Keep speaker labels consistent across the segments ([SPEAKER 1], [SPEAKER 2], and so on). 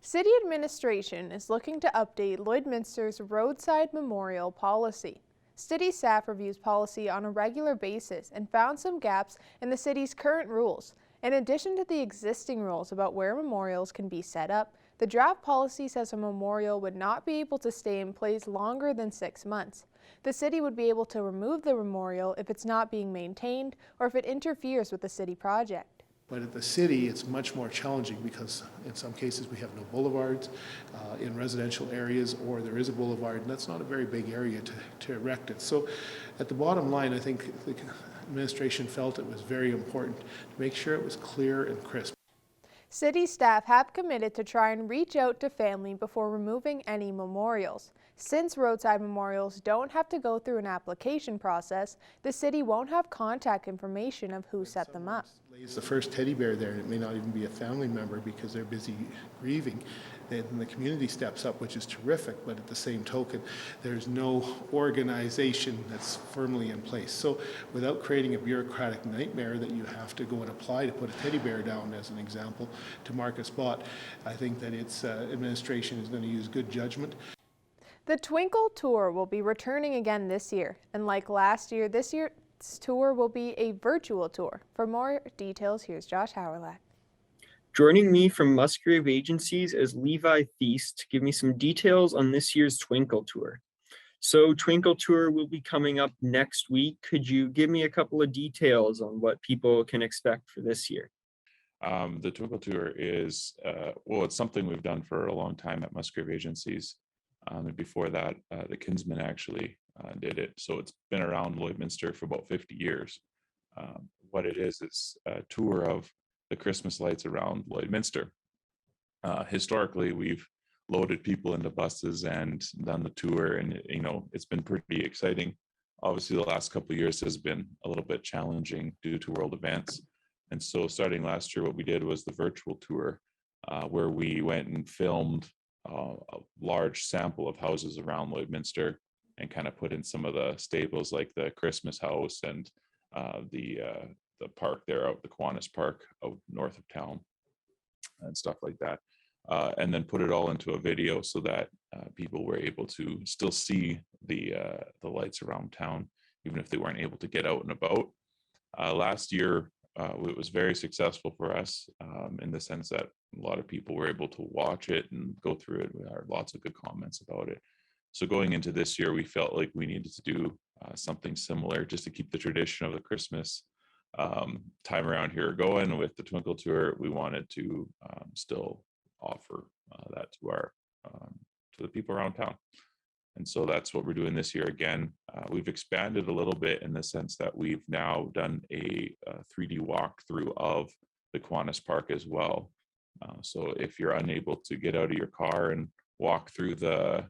[SPEAKER 1] City administration is looking to update Lloydminster's roadside memorial policy. City staff reviews policy on a regular basis and found some gaps in the city's current rules. In addition to the existing rules about where memorials can be set up, the draft policy says a memorial would not be able to stay in place longer than 6 months. The city would be able to remove the memorial if it's not being maintained or if it interferes with the city project.
[SPEAKER 2] But at the city, it's much more challenging because in some cases we have no boulevards in residential areas, or there is a boulevard, and that's not a very big area to erect it. So at the bottom line, I think the administration felt it was very important to make sure it was clear and crisp.
[SPEAKER 1] City staff have committed to try and reach out to family before removing any memorials. Since roadside memorials don't have to go through an application process, the city won't have contact information of who set them up.
[SPEAKER 2] Lays the first teddy bear there, and it may not even be a family member because they're busy grieving. Then the community steps up, which is terrific, but at the same token, there's no organization that's firmly in place. So without creating a bureaucratic nightmare that you have to go and apply to put a teddy bear down, as an example, to mark a spot, I think that its administration is going to use good judgment.
[SPEAKER 1] The Twinkle Tour will be returning again this year, and like last year, this year's tour will be a virtual tour. For more details, here's Josh Howerlack.
[SPEAKER 3] Joining me from Musgrave Agencies is Levi Thies to give me some details on this year's Twinkle Tour. So Twinkle Tour will be coming up next week. Could you give me a couple of details on what people can expect for this year?
[SPEAKER 4] The Twinkle Tour is, it's something we've done for a long time at Musgrave Agencies. And before that, the Kinsmen actually did it. So it's been around Lloydminster for about 50 years. What it is a tour of the Christmas lights around Lloydminster. Historically, we've loaded people into buses and done the tour, and it's been pretty exciting. Obviously, the last couple of years has been a little bit challenging due to world events. And so starting last year, what we did was the virtual tour, where we went and filmed a large sample of houses around Lloydminster and kind of put in some of the staples like the Christmas house and the park there out, the Kiwanis Park out north of town and stuff like that. And then put it all into a video so that people were able to still see the lights around town, even if they weren't able to get out and about. Last year, it was very successful for us in the sense that a lot of people were able to watch it and go through it. We had lots of good comments about it. So going into this year, we felt like we needed to do something similar just to keep the tradition of the Christmas time around here going. With the Twinkle Tour, we wanted to still offer that to the people around town. And so that's what we're doing this year again. We've expanded a little bit in the sense that we've now done a 3D walkthrough of the Kiwanis Park as well. So if you're unable to get out of your car and walk through the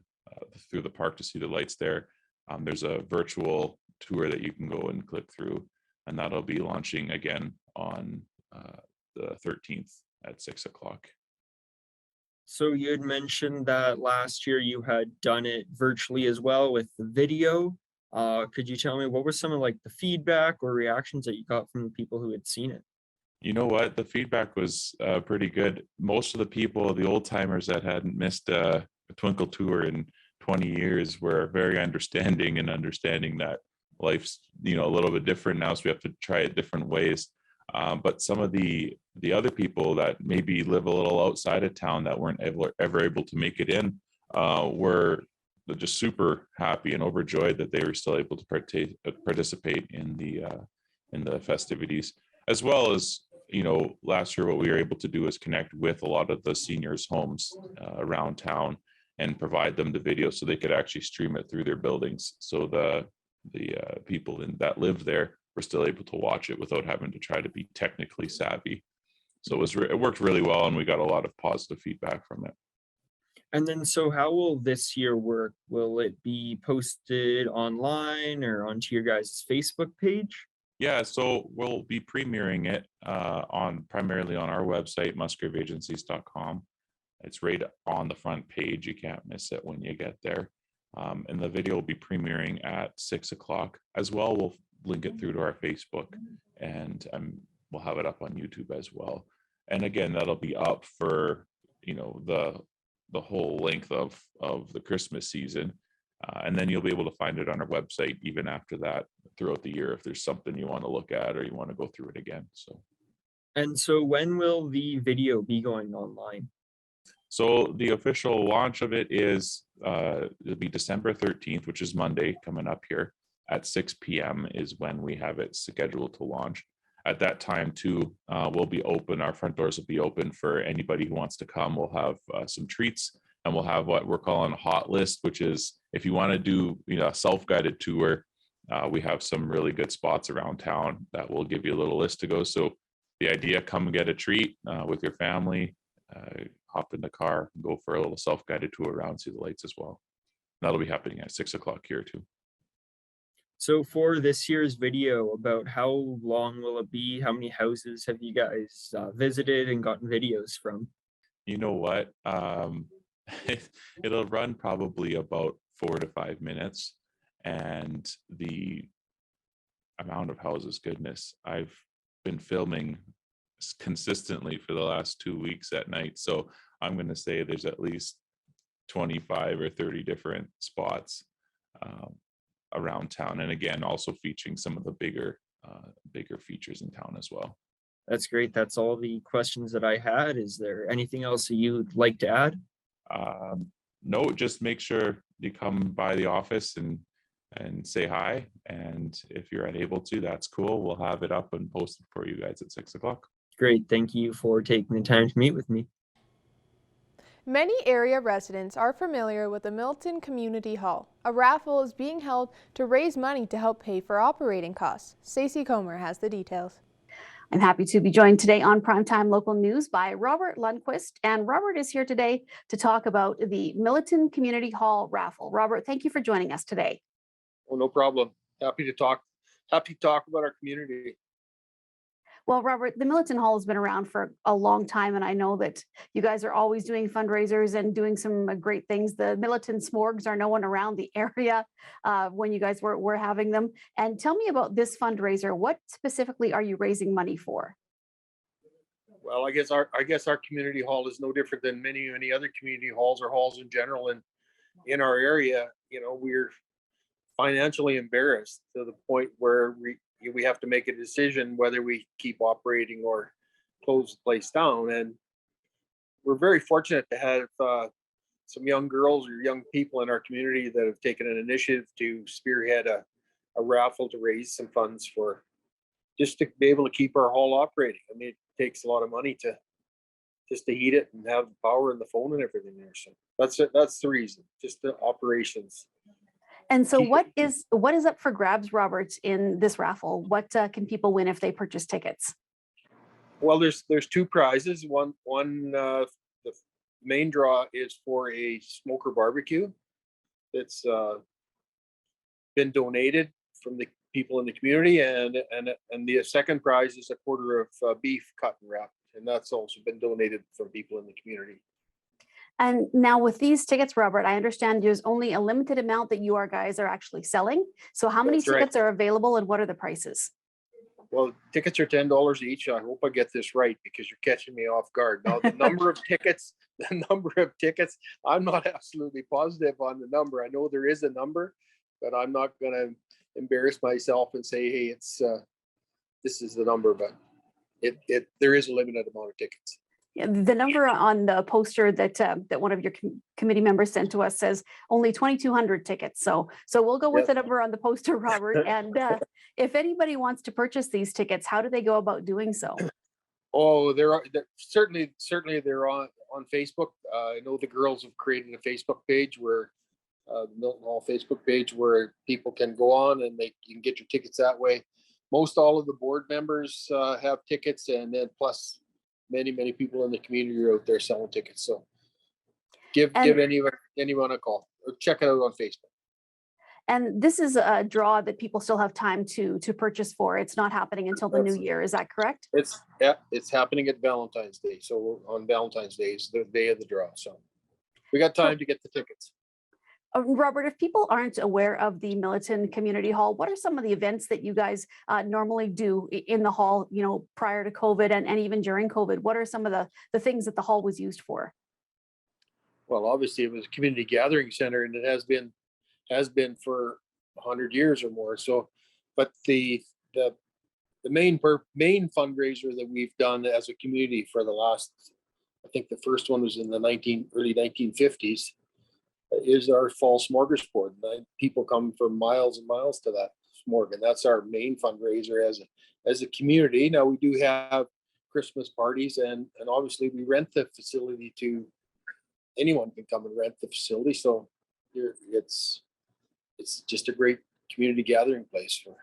[SPEAKER 4] park to see the lights there, there's a virtual tour that you can go and click through, and that'll be launching again on the 13th at 6 o'clock.
[SPEAKER 3] So you had mentioned that last year you had done it virtually as well with the video. Could you tell me what were some of the feedback or reactions that you got from the people who had seen it?
[SPEAKER 4] You know what? The feedback was pretty good. Most of the people, the old timers that hadn't missed a Twinkle Tour in 20 years, were very understanding that life's a little bit different now, so we have to try it different ways. But some of the other people that maybe live a little outside of town that weren't ever able to make it in were just super happy and overjoyed that they were still able to participate in the festivities. As well as, last year what we were able to do is connect with a lot of the seniors' homes around town and provide them the video so they could actually stream it through their buildings. So the people that live there were still able to watch it without having to try to be technically savvy. So it worked really well, and we got a lot of positive feedback from it.
[SPEAKER 3] And then, so how will this year work? Will it be posted online or onto your guys' Facebook page?
[SPEAKER 4] Yeah, so we'll be premiering it primarily on our website, musgraveagencies.com. It's right on the front page. You can't miss it when you get there. And the video will be premiering at 6 o'clock. As well, we'll link it through to our Facebook, and we'll have it up on YouTube as well. And again, that'll be up for the whole length of the Christmas season. And then you'll be able to find it on our website even after that throughout the year if there's something you want to look at or you want to go through it again.
[SPEAKER 3] And so when will the video be going online?
[SPEAKER 4] So the official launch of it is it'll be December 13th, which is Monday coming up here at 6 p.m. is when we have it scheduled to launch. At that time too, we'll be open. Our front doors will be open for anybody who wants to come. We'll have some treats, and we'll have what we're calling a hot list, which is if you want to do a self-guided tour, we have some really good spots around town that will give you a little list to go. So the idea, come and get a treat with your family, hop in the car, go for a little self-guided tour around, see the lights as well. That'll be happening at 6 o'clock here too.
[SPEAKER 3] So for this year's video, about how long will it be? How many houses have you guys visited and gotten videos from?
[SPEAKER 4] You know what? It'll run probably about 4 to 5 minutes. And the amount of houses, goodness, I've been filming consistently for the last 2 weeks at night. So I'm going to say there's at least 25 or 30 different spots around town. And again, also featuring some of the bigger features in town as well.
[SPEAKER 3] That's great. That's all the questions that I had. Is there anything else that you'd like to add?
[SPEAKER 4] No, just make sure you come by the office and say hi. And if you're unable to, that's cool. We'll have it up and posted for you guys at 6 o'clock.
[SPEAKER 3] Great. Thank you for taking the time to meet with me.
[SPEAKER 1] Many area residents are familiar with the Milton Community Hall. A raffle is being held to raise money to help pay for operating costs. Stacey Comer has the details.
[SPEAKER 5] I'm happy to be joined today on Primetime Local News by Robert Lundquist. And Robert is here today to talk about the Milton Community Hall raffle. Robert, thank you for joining us today.
[SPEAKER 6] Oh, no problem. Happy to talk about our community.
[SPEAKER 5] Well, Robert, the Milton Hall has been around for a long time, and I know that you guys are always doing fundraisers and doing some great things. The Milton S'morgs are known around the area when you guys were having them. And tell me about this fundraiser. What specifically are you raising money for?
[SPEAKER 6] Well, I guess our community hall is no different than many other community halls or halls in general. And in our area, we're financially embarrassed to the point where we have to make a decision whether we keep operating or close the place down. And we're very fortunate to have some young girls or young people in our community that have taken an initiative to spearhead a raffle to raise some funds for just to be able to keep our hall operating. I mean, it takes a lot of money to heat it and have the power and the phone and everything there. So that's the reason, just the operations.
[SPEAKER 5] And so what is up for grabs, Robert, in this raffle? What can people win if they purchase tickets?
[SPEAKER 6] Well, there's two prizes. One the main draw is for a smoker barbecue that's been donated from the people in the community, and the second prize is a quarter of beef cut and wrapped, and that's also been donated from people in the community.
[SPEAKER 5] And now with these tickets, Robert, I understand there's only a limited amount that you guys are actually selling. So how many tickets are available and what are the prices?
[SPEAKER 6] Well, tickets are $10 each. I hope I get this right because you're catching me off guard. Now, the number of tickets, I'm not absolutely positive on the number. I know there is a number, but I'm not going to embarrass myself and say, hey, this is the number, but there is a limited amount of tickets.
[SPEAKER 5] Yeah, the number on the poster that one of your committee members sent to us says only 2,200 tickets. So we'll go with the number on the poster, Robert. And if anybody wants to purchase these tickets, how do they go about doing so?
[SPEAKER 6] Oh, they're certainly they're on Facebook. I know the girls have created a Facebook page where the Milton Hall Facebook page where people can go on and you can get your tickets that way. Most all of the board members have tickets, and then plus many people in the community are out there selling tickets. So give anyone a call or check it out on Facebook.
[SPEAKER 5] And this is a draw that people still have time to purchase for. It's not happening until the new year. Is that correct?
[SPEAKER 6] It's happening at Valentine's Day. So on Valentine's Day is the day of the draw. So we got time to get the tickets.
[SPEAKER 5] Robert, if people aren't aware of the Milton Community Hall, what are some of the events that you guys normally do in the hall, prior to COVID and even during COVID? What are some of the things that the hall was used for?
[SPEAKER 6] well, obviously it was a community gathering center, and it has been for 100 years or more. So, but the main fundraiser that we've done as a community for the last, I think the first one was in the early 1950s, is our fall smorgasbord. People come from miles and miles to that smorg, and that's our main fundraiser as a community. Now we do have Christmas parties, and obviously we rent the facility to anyone can come and rent the facility. So it's just a great community gathering place for.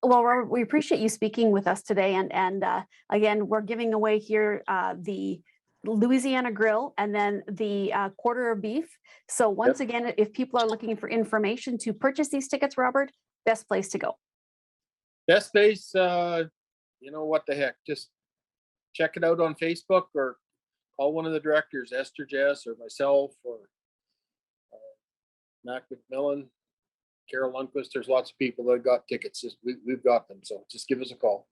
[SPEAKER 5] Well, Robert, we appreciate you speaking with us today. And again, we're giving away here the Louisiana Grill and then the quarter of beef. So once again, if people are looking for information to purchase these tickets, Robert, best place to go.
[SPEAKER 6] Best place, what the heck, just check it out on Facebook or call one of the directors, Esther Jess or myself or Mac McMillan, Carol Lundquist. There's lots of people that got tickets. We've got them. So just give us a call.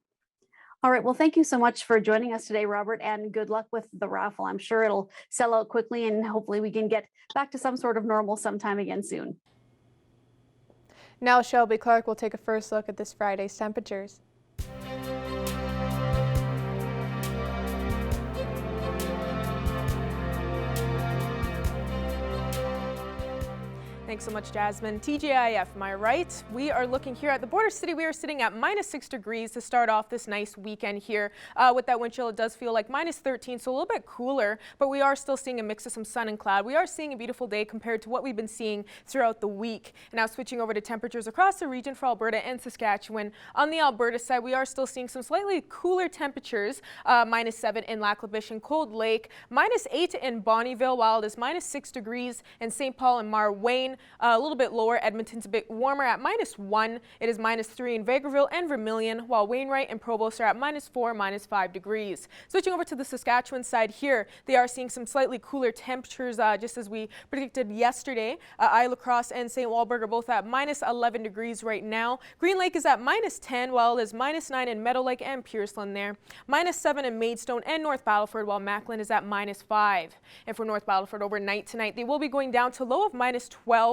[SPEAKER 5] All right. Well, thank you so much for joining us today, Robert, and good luck with the raffle. I'm sure it'll sell out quickly and hopefully we can get back to some sort of normal sometime again soon.
[SPEAKER 1] Now Shelby Clark will take a first look at this Friday's temperatures. Thanks so much, Jasmine. TGIF, am I right? We are looking here at the border city. We are sitting at -6 degrees to start off this nice weekend here. With that wind chill, it does feel like -13, so a little bit cooler, but we are still seeing a mix of some sun and cloud. We are seeing a beautiful day compared to what we've been seeing throughout the week. And now switching over to temperatures across the region for Alberta and Saskatchewan. On the Alberta side, we are still seeing some slightly cooler temperatures, -7 in Lac La Biche and Cold Lake, -8 in Bonnyville, while it is -6 degrees in St. Paul and Marwayne. A little bit lower, Edmonton's a bit warmer at -1. It is -3 in Vegreville and Vermilion, while Wainwright and Provost are at -4, -5 degrees. Switching over to the Saskatchewan side here, they are seeing some slightly cooler temperatures, just as we predicted yesterday. Isle Cross and St. Walburg are both at -11 degrees right now. Green Lake is at -10, while it is -9 in Meadow Lake and Pierceland there. -7 in Maidstone and North Battleford, while Macklin is at -5. And for North Battleford overnight tonight, they will be going down to low of -12.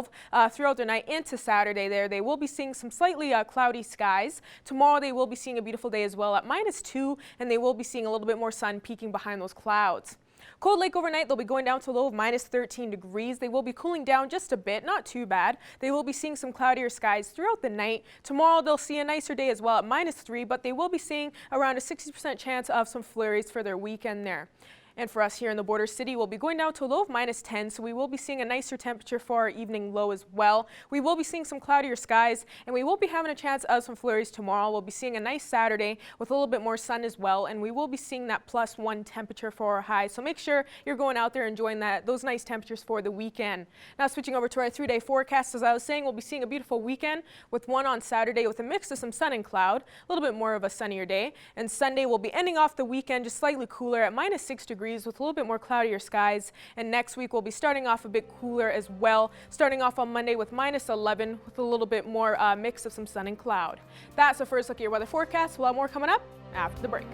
[SPEAKER 1] Throughout the night into Saturday there. They will be seeing some slightly cloudy skies. Tomorrow they will be seeing a beautiful day as well at -2, and they will be seeing a little bit more sun peeking behind those clouds. Cold Lake overnight, they'll be going down to a low of -13 degrees. They will be cooling down just a bit, not too bad. They will be seeing some cloudier skies throughout the night. Tomorrow they'll see a nicer day as well at -3, but they will be seeing around a 60% chance of some flurries for their weekend there. And for us here in the border city, we'll be going down to a low of -10, so we will be seeing a nicer temperature for our evening low as well. We will be seeing some cloudier skies, and we will be having a chance of some flurries tomorrow. We'll be seeing a nice Saturday with a little bit more sun as well, and we will be seeing that +1 temperature for our high. So make sure you're going out there enjoying those nice temperatures for the weekend. Now switching over to our 3-day forecast, as I was saying, we'll be seeing a beautiful weekend with one on Saturday with a mix of some sun and cloud, a little bit more of a sunnier day. And Sunday we'll be ending off the weekend just slightly cooler at -6 degrees with a little bit more cloudier skies. And next week we'll be starting off a bit cooler as well, starting off on Monday with -11 with a little bit more mix of some sun and cloud. That's the first look at your weather forecast. We'll have more coming up after the break.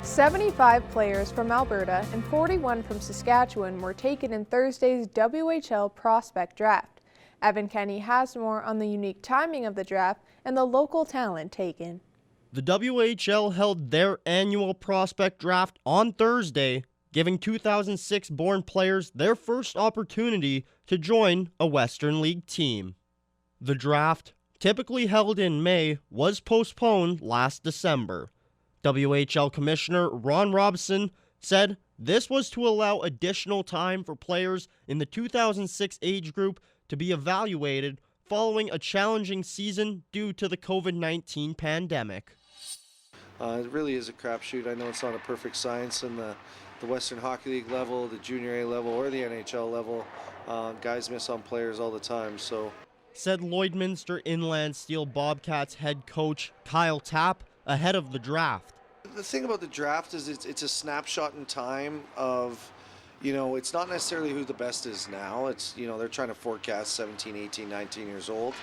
[SPEAKER 1] "75 players from Alberta and 41 from Saskatchewan were taken in Thursday's WHL Prospect Draft. Evan Kenny has more on the unique timing of the draft and the local talent taken.
[SPEAKER 7] The WHL held their annual prospect draft on Thursday, giving 2006-born players their first opportunity to join a Western League team. The draft, typically held in May, was postponed last December. WHL Commissioner Ron Robson said this was to allow additional time for players in the 2006 age group to be evaluated following a challenging season due to the COVID-19 pandemic.
[SPEAKER 8] It really is a crapshoot. I know it's not a perfect science in the Western Hockey League level, the Junior A level, or the NHL level. Guys miss on players all the time, so.
[SPEAKER 7] Said Lloydminster Inland Steel Bobcats head coach Kyle Tapp ahead of the draft.
[SPEAKER 8] The thing about the draft is it's a snapshot in time of, it's not necessarily who the best is now. It's, they're trying to forecast 17, 18, 19 years old.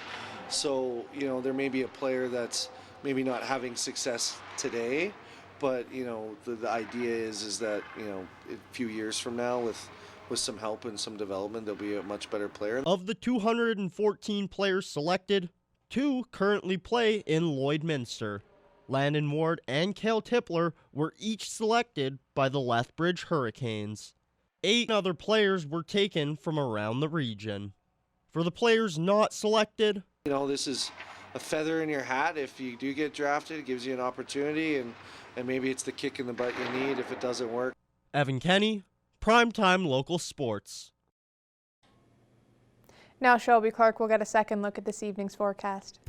[SPEAKER 8] So, you know, there may be a player that's maybe not having success today, but, you know, the idea is that, you know, a few years from now with some help and some development, they'll be a much better player.
[SPEAKER 7] Of the 214 players selected, 2 currently play in Lloydminster. Landon Ward and Cale Tippler were each selected by the Lethbridge Hurricanes. 8 other players were taken from around the region. For the players not selected,
[SPEAKER 8] You know, this is a feather in your hat. If you do get drafted, it gives you an opportunity, and maybe it's the kick in the butt you need if it doesn't work.
[SPEAKER 7] Evan Kenny, Primetime Local Sports.
[SPEAKER 1] Now Shelby Clark will get a second look at this evening's forecast.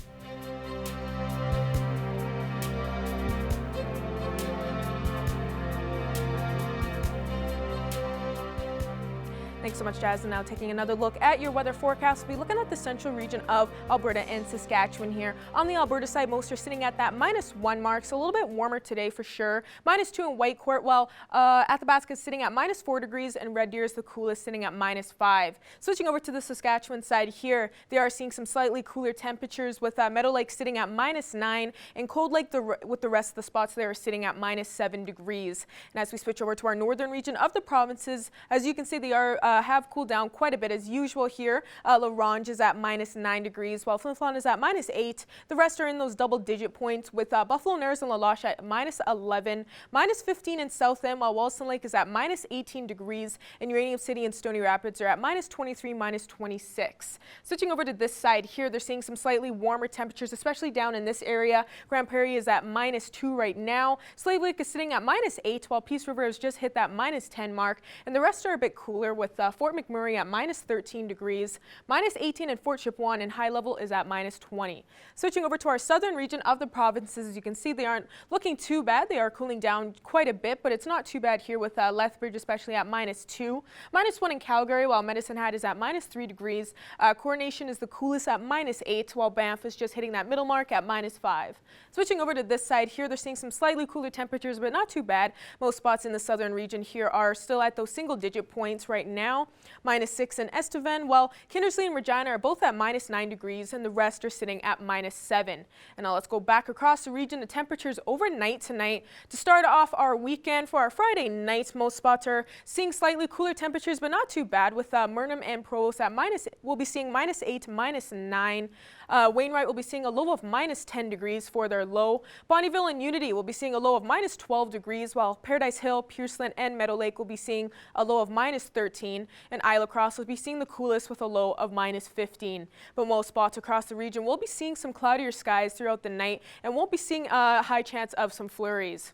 [SPEAKER 1] Thanks so much, Jazz. And now taking another look at your weather forecast, we'll be looking at the central region of Alberta and Saskatchewan here. On the Alberta side, most are sitting at that -1 mark, so a little bit warmer today for sure. -2 in Whitecourt, while Athabasca is sitting at -4 degrees, and Red Deer is the coolest, sitting at -5. Switching over to the Saskatchewan side here, they are seeing some slightly cooler temperatures, with Meadow Lake sitting at -9, and Cold Lake with the rest of the spots there are sitting at -7 degrees. And as we switch over to our northern region of the provinces, as you can see, they are have cooled down quite a bit as usual here. La Ronge is at -9 degrees, while Flin Flon is at -8. The rest are in those double-digit points, with Buffalo Narrows and La Loche at -11, -15 in South End, while Wollaston Lake is at -18 degrees, and Uranium City and Stony Rapids are at -23, -26. Switching over to this side here, they're seeing some slightly warmer temperatures, especially down in this area. Grand Prairie is at -2 right now. Slave Lake is sitting at -8, while Peace River has just hit that -10 mark, and the rest are a bit cooler, with Fort McMurray at -13 degrees, -18 in Fort Chipewyan, and high level is at -20. Switching over to our southern region of the provinces, as you can see, they aren't looking too bad. They are cooling down quite a bit, but it's not too bad here, with Lethbridge especially at -2, -1 in Calgary, while Medicine Hat is at -3 degrees. Coronation is the coolest at -8, while Banff is just hitting that middle mark at -5. Switching over to this side here, they're seeing some slightly cooler temperatures, but not too bad. Most spots in the southern region here are still at those single-digit points right now. -6 in Estevan, while Kindersley and Regina are both at -9 degrees, and the rest are sitting at -7. And now let's go back across the region to temperatures overnight tonight. To start off our weekend, for our Friday night, most spots are seeing slightly cooler temperatures, but not too bad, with Murnum and Provost at we'll be seeing -8 to -9. Wainwright will be seeing a low of -10 degrees for their low. Bonnyville and Unity will be seeing a low of -12 degrees, while Paradise Hill, Pierceland, and Meadow Lake will be seeing a low of -13. And Isle Cross will be seeing the coolest with a low of -15. But most spots across the region will be seeing some cloudier skies throughout the night, and won't be seeing a high chance of some flurries.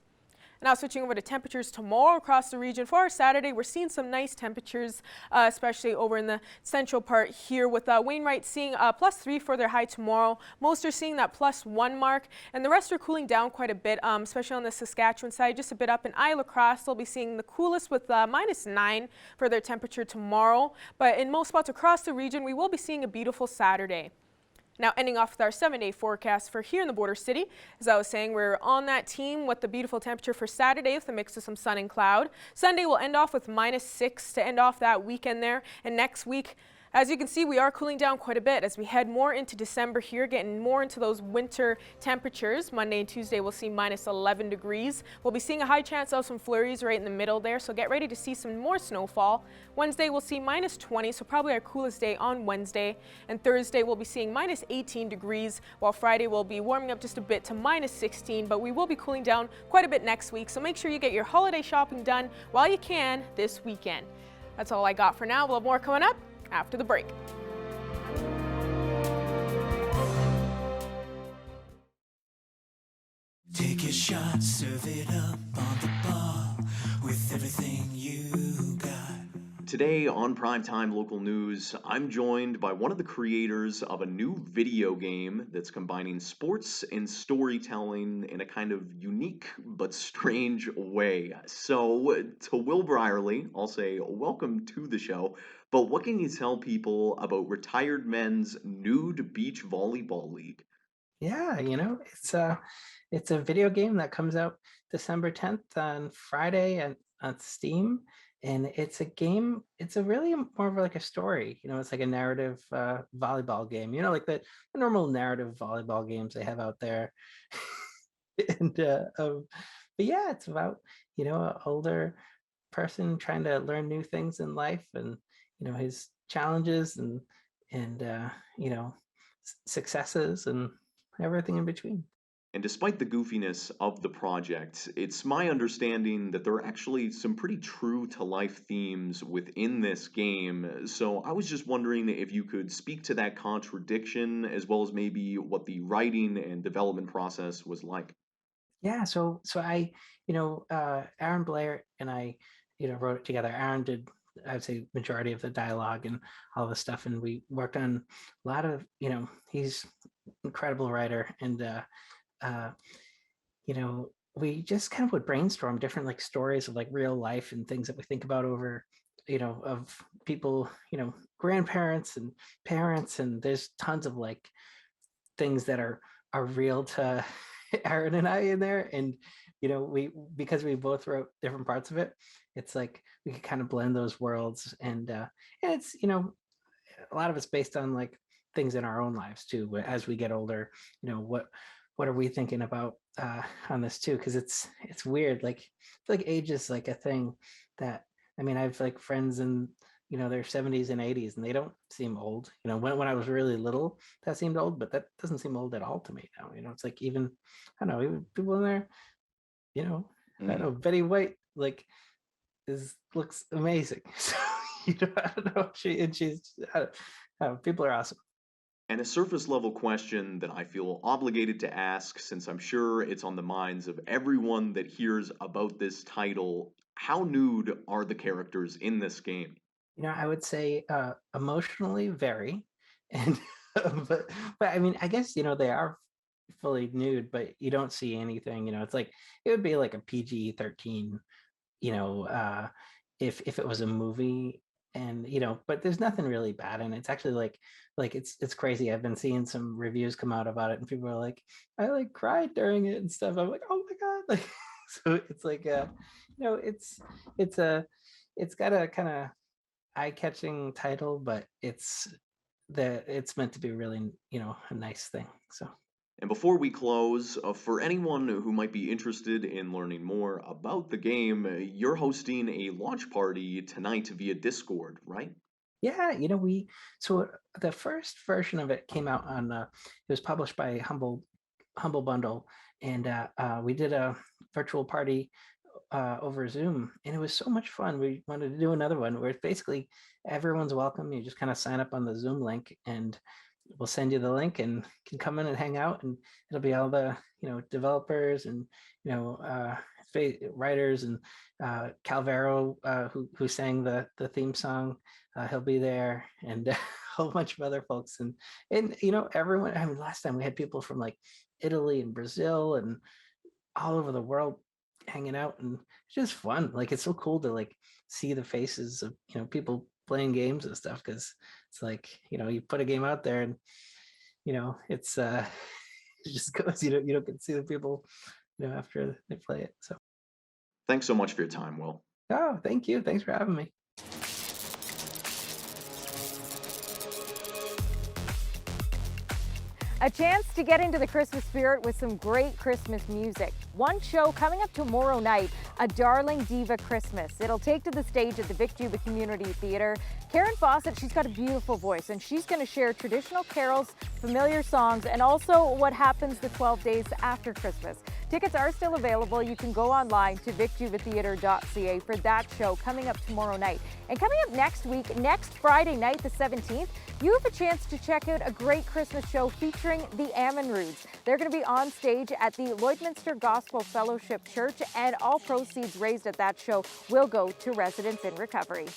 [SPEAKER 1] Now switching over to temperatures tomorrow across the region. For our Saturday, we're seeing some nice temperatures, especially over in the central part here, with Wainwright seeing +3 for their high tomorrow. Most are seeing that +1 mark, and the rest are cooling down quite a bit, especially on the Saskatchewan side, just a bit up in Isle Cross. They'll be seeing the coolest with -9 for their temperature tomorrow. But in most spots across the region, we will be seeing a beautiful Saturday. Now ending off with our 7-day forecast for here in the border city. As I was saying, we're on that team with the beautiful temperature for Saturday with a mix of some sun and cloud. Sunday will end off with -6 to end off that weekend there. And next week, as you can see, we are cooling down quite a bit as we head more into December here, getting more into those winter temperatures. Monday and Tuesday we'll see -11 degrees. We'll be seeing a high chance of some flurries right in the middle there, so get ready to see some more snowfall. Wednesday we'll see -20, so probably our coolest day on Wednesday. And Thursday we'll be seeing -18 degrees, while Friday we'll be warming up just a bit to -16, but we will be cooling down quite a bit next week, so make sure you get your holiday shopping done while you can this weekend. That's all I got for now. We'll have more coming up after the break.
[SPEAKER 9] Take a shot, serve it up on the bar with everything you got.
[SPEAKER 10] Today on Primetime Local News, I'm joined by one of the creators of a new video game that's combining sports and storytelling in a kind of unique but strange way. So, to Will Brierley, I'll say welcome to the show. But what can you tell people about Retired Men's Nude Beach Volleyball League?
[SPEAKER 11] Yeah, it's a video game that comes out December 10th on Friday and on Steam. And it's a game, it's a really more of like a story, it's like a narrative volleyball game, like the normal narrative volleyball games they have out there. and but yeah, it's about an older person trying to learn new things in life, and his challenges and successes and everything in between.
[SPEAKER 10] And despite the goofiness of the project, it's my understanding that there are actually some pretty true to life themes within this game. So I was just wondering if you could speak to that contradiction as well as maybe what the writing and development process was like.
[SPEAKER 11] Yeah, so I, Aaron Blair and I, wrote it together. Aaron did, I'd say, majority of the dialogue and all the stuff, and we worked on a lot of, he's incredible writer, and uh, we just kind of would brainstorm different like stories of like real life and things that we think about over, of people, grandparents and parents, and there's tons of like things that are real to Aaron and I in there. And we, because we both wrote different parts of it, it's like we could kind of blend those worlds, and it's a lot of it's based on like things in our own lives too. As we get older, what are we thinking about on this too? Because it's weird. Like I feel like age is like a thing that, I mean, I've like friends in their 70s and 80s, and they don't seem old. When I was really little, that seemed old, but that doesn't seem old at all to me now. It's like, even I don't know, even people in there, I don't know, Betty White like looks amazing. So I don't know, she's I don't know, people are awesome.
[SPEAKER 10] And a surface level question that I feel obligated to ask, since I'm sure it's on the minds of everyone that hears about this title: how nude are the characters in this game?
[SPEAKER 11] I would say emotionally very, and but I mean, I guess they are fully nude, but you don't see anything. It's like it would be like a PG-13, you know, if it was a movie, and but there's nothing really bad in it. It's actually like it's crazy. I've been seeing some reviews come out about it, and people are like, I like cried during it and stuff. I'm like, oh my god, like so it's like it's a it's got a kind of eye-catching title, but it's meant to be really, a nice thing. So
[SPEAKER 10] And before we close, for anyone who might be interested in learning more about the game, you're hosting a launch party tonight via Discord, right?
[SPEAKER 11] yeah, we so the first version of it came out on it was published by Humble Bundle, and we did a virtual party over Zoom, and it was so much fun. We wanted to do another one where it's basically everyone's welcome. You just kind of sign up on the Zoom link, and we'll send you the link, and can come in and hang out, and it'll be all the developers and writers, and Calvero, who sang the theme song, he'll be there, and a whole bunch of other folks, and everyone. I mean, last time we had people from like Italy and Brazil and all over the world hanging out, and it's just fun. Like it's so cool to like see the faces of people playing games and stuff, because it's like you put a game out there, and it's it just goes, you don't get to see the people after they play it. So
[SPEAKER 10] Thanks so much for your time, Will.
[SPEAKER 11] oh, thank you, thanks for having me.
[SPEAKER 12] A chance to get into the Christmas spirit with some great Christmas music. One show coming up tomorrow night, A Darling Diva Christmas. It'll take to the stage at the Vic Juba Community Theatre. Karen Fawcett, she's got a beautiful voice, and she's going to share traditional carols, familiar songs, and also what happens the 12 days after Christmas. Tickets are still available. You can go online to vicjubatheatre.ca for that show coming up tomorrow night. And coming up next week, next Friday night, the 17th, you have a chance to check out a great Christmas show featuring the Ammonroods. They're going to be on stage at the Lloydminster Gospel Fellowship Church, and all proceeds raised at that show will go to residents in recovery.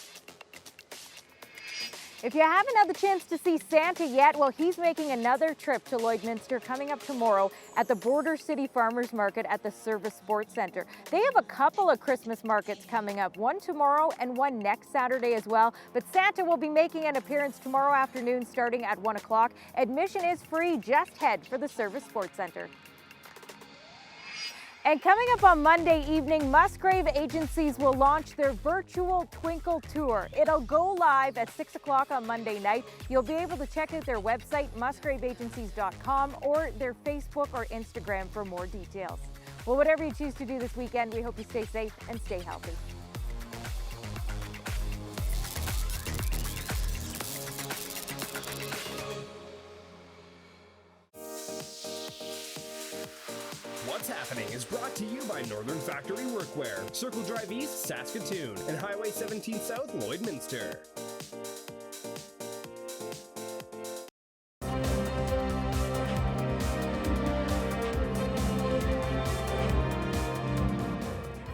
[SPEAKER 12] If you haven't had the chance to see Santa yet, well, he's making another trip to Lloydminster coming up tomorrow at the Border City Farmers Market at the Service Sports Centre. They have a couple of Christmas markets coming up, one tomorrow and one next Saturday as well. But Santa will be making an appearance tomorrow afternoon starting at 1 o'clock. Admission is free. Just head for the Service Sports Centre. And coming up on Monday evening, Musgrave Agencies will launch their virtual Twinkle Tour. It'll go live at 6 o'clock on Monday night. You'll be able to check out their website, musgraveagencies.com, or their Facebook or Instagram for more details. Well, whatever you choose to do this weekend, we hope you stay safe and stay healthy.
[SPEAKER 13] What's Happening is brought to you by Northern Factory Workwear, Circle Drive East, Saskatoon, and Highway 17 South, Lloydminster.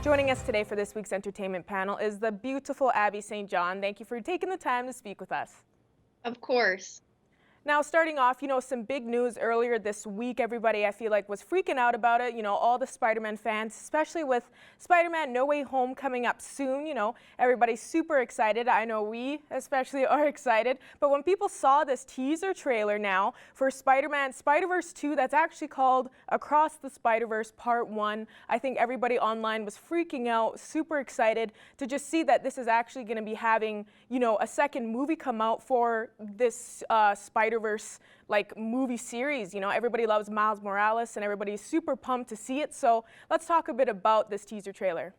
[SPEAKER 1] Joining us today for this week's entertainment panel is the beautiful Abby St. John. Thank you for taking the time to speak with us.
[SPEAKER 14] Of course.
[SPEAKER 1] Now, starting off, some big news earlier this week. Everybody, I feel like, was freaking out about it. All the Spider-Man fans, especially with Spider-Man No Way Home coming up soon. Everybody's super excited. I know we especially are excited. But when people saw this teaser trailer now for Spider-Man Spider-Verse 2, that's actually called Across the Spider-Verse Part 1, I think everybody online was freaking out, super excited to just see that this is actually going to be having, a second movie come out for this Spider-Verse movie series. Everybody loves Miles Morales and everybody's super pumped to see it. So let's talk a bit about this teaser trailer.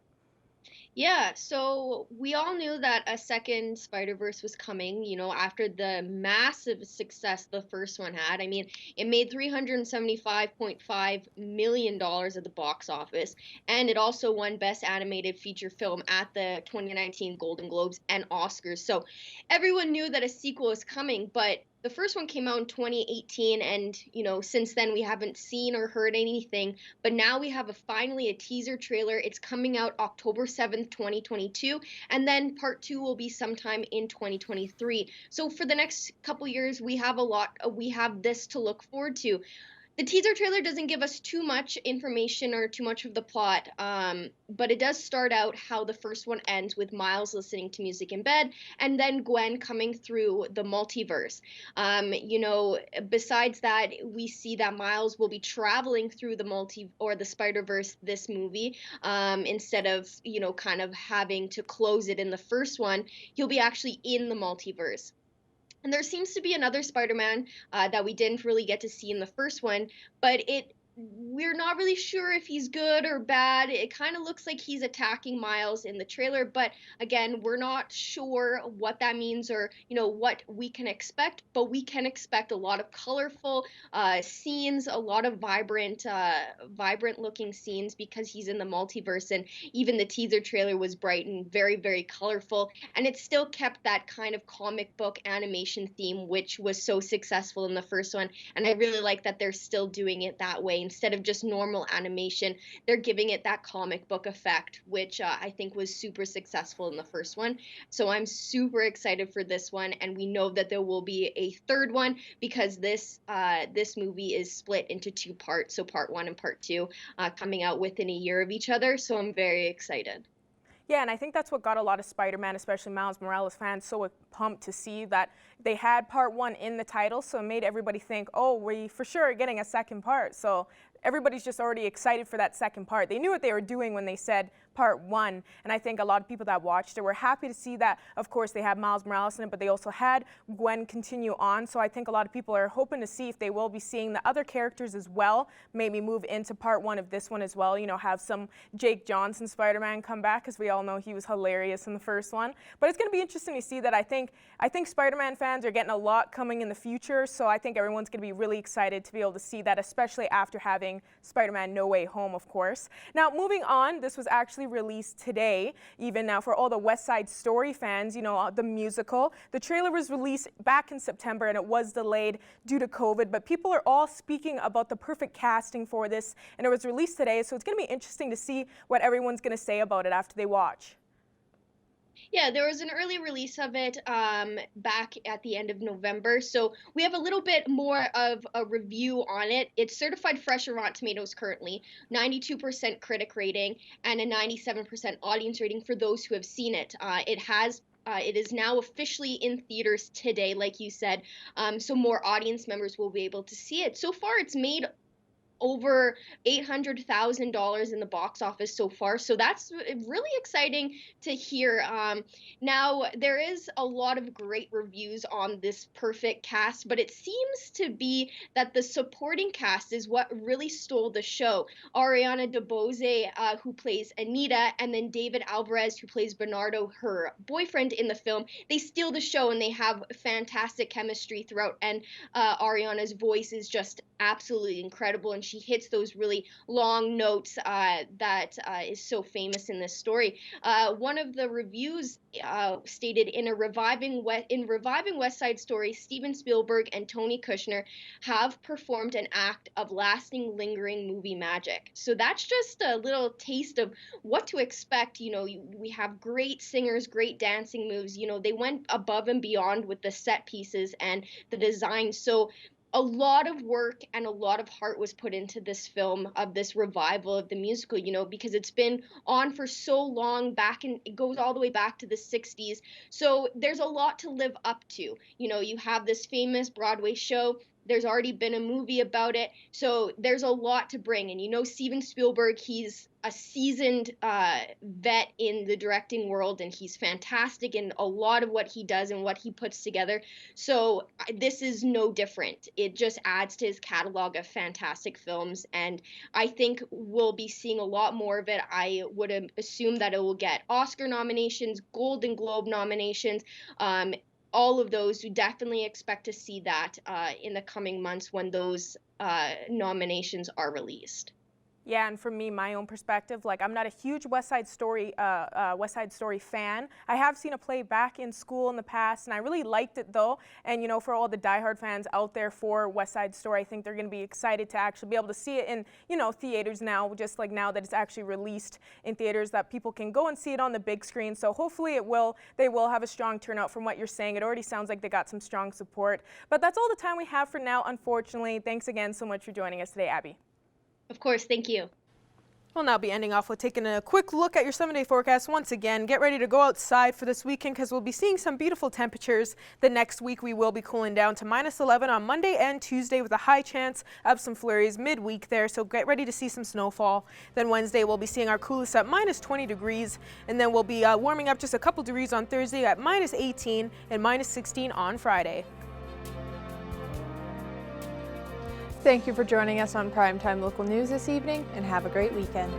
[SPEAKER 14] Yeah, so we all knew that a second Spider-Verse was coming, after the massive success the first one had. I mean, it made $375.5 million at the box office, and it also won Best Animated Feature Film at the 2019 Golden Globes and Oscars. So everyone knew that a sequel is coming, but the first one came out in 2018, and since then we haven't seen or heard anything. But now we have finally a teaser trailer. It's coming out October 7th, 2022, and then part 2 will be sometime in 2023. So for the next couple years, we have this to look forward to. The teaser trailer doesn't give us too much information or too much of the plot, but it does start out how the first one ends with Miles listening to music in bed and then Gwen coming through the multiverse. Besides that, we see that Miles will be traveling through the Spider-Verse this movie, instead of, kind of having to close it in the first one. He'll be actually in the multiverse. And there seems to be another Spider-Man that we didn't really get to see in the first one, but we're not really sure if he's good or bad. It kind of looks like he's attacking Miles in the trailer, but again, we're not sure what that means or, what we can expect, but we can expect a lot of colorful scenes, a lot of vibrant looking scenes because he's in the multiverse, and even the teaser trailer was bright and very, very colorful, and it still kept that kind of comic book animation theme, which was so successful in the first one, and I really like that they're still doing it that way. Instead of just normal animation, they're giving it that comic book effect, which I think was super successful in the first one. So I'm super excited for this one, and we know that there will be a third one because this movie is split into 2 parts, so part 1 and part 2 coming out within a year of each other. So I'm very excited.
[SPEAKER 1] Yeah, and I think that's what got a lot of Spider-Man, especially Miles Morales fans, so pumped to see that they had part 1 in the title, so it made everybody think, oh, we for sure are getting a second part. So everybody's just already excited for that second part. They knew what they were doing when they said part 1, and I think a lot of people that watched it were happy to see that. Of course, they had Miles Morales in it, but they also had Gwen continue on, so I think a lot of people are hoping to see if they will be seeing the other characters as well, maybe move into part 1 of this one as well, have some Jake Johnson Spider-Man come back, because we all know he was hilarious in the first one. But it's going to be interesting to see that. I think Spider-Man fans are getting a lot coming in the future, so I think everyone's going to be really excited to be able to see that, especially after having Spider-Man No Way Home, of course. Now, moving on, this was actually released today, even now for all the West Side Story fans, the musical. The trailer was released back in September and it was delayed due to COVID, but people are all speaking about the perfect casting for this, and it was released today, so it's going to be interesting to see what everyone's going to say about it after they watch.
[SPEAKER 14] Yeah, there was an early release of it back at the end of November, so we have a little bit more of a review on it. It's certified fresh on Rotten Tomatoes currently, 92% critic rating, and a 97% audience rating for those who have seen it. It is now officially in theaters today, like you said, so more audience members will be able to see it. So far, it's made over $800,000 in the box office so far. So that's really exciting to hear. Now, there is a lot of great reviews on this perfect cast, but it seems to be that the supporting cast is what really stole the show. Ariana DeBose, who plays Anita, and then David Alvarez, who plays Bernardo, her boyfriend in the film, they steal the show and they have fantastic chemistry throughout. And Ariana's voice is just absolutely incredible, and she hits those really long notes that is so famous in this story. One of the reviews stated, in reviving West Side Story, Steven Spielberg and Tony Kushner have performed an act of lasting, lingering movie magic. So that's just a little taste of what to expect. You know, we have great singers, great dancing moves. You know, they went above and beyond with the set pieces and the design. So a lot of work and a lot of heart was put into this film, of this revival of the musical, you know, because it's been on for so long, it goes all the way back to the 60s. So there's a lot to live up to. You know, you have this famous Broadway show. There's already been a movie about it. So there's a lot to bring. And you know, Steven Spielberg, he's a seasoned vet in the directing world, and he's fantastic in a lot of what he does and what he puts together. So this is no different. It just adds to his catalog of fantastic films, and I think we'll be seeing a lot more of it. I would assume that it will get Oscar nominations, Golden Globe nominations, all of those. We definitely expect to see that in the coming months when those nominations are released.
[SPEAKER 1] Yeah, and from me, my own perspective, like, I'm not a huge West Side Story fan. I have seen a play back in school in the past, and I really liked it though. And you know, for all the diehard fans out there for West Side Story, I think they're going to be excited to actually be able to see it in, you know, theaters now, just like now that it's actually released in theaters, that people can go and see it on the big screen. So hopefully they will have a strong turnout. From what you're saying, it already sounds like they got some strong support. But that's all the time we have for now, unfortunately. Thanks again so much for joining us today, Abby.
[SPEAKER 14] Of course, thank you.
[SPEAKER 1] We'll now be ending off with taking a quick look at your 7-day forecast. Once again, get ready to go outside for this weekend, because we'll be seeing some beautiful temperatures. The next week we will be cooling down to -11 on Monday and Tuesday, with a high chance of some flurries midweek there. So get ready to see some snowfall. Then Wednesday we'll be seeing our coolest at -20 degrees, and then we'll be warming up just a couple degrees on Thursday at -18 and -16 on Friday. Thank you for joining us on Primetime Local News this evening, and have a great weekend.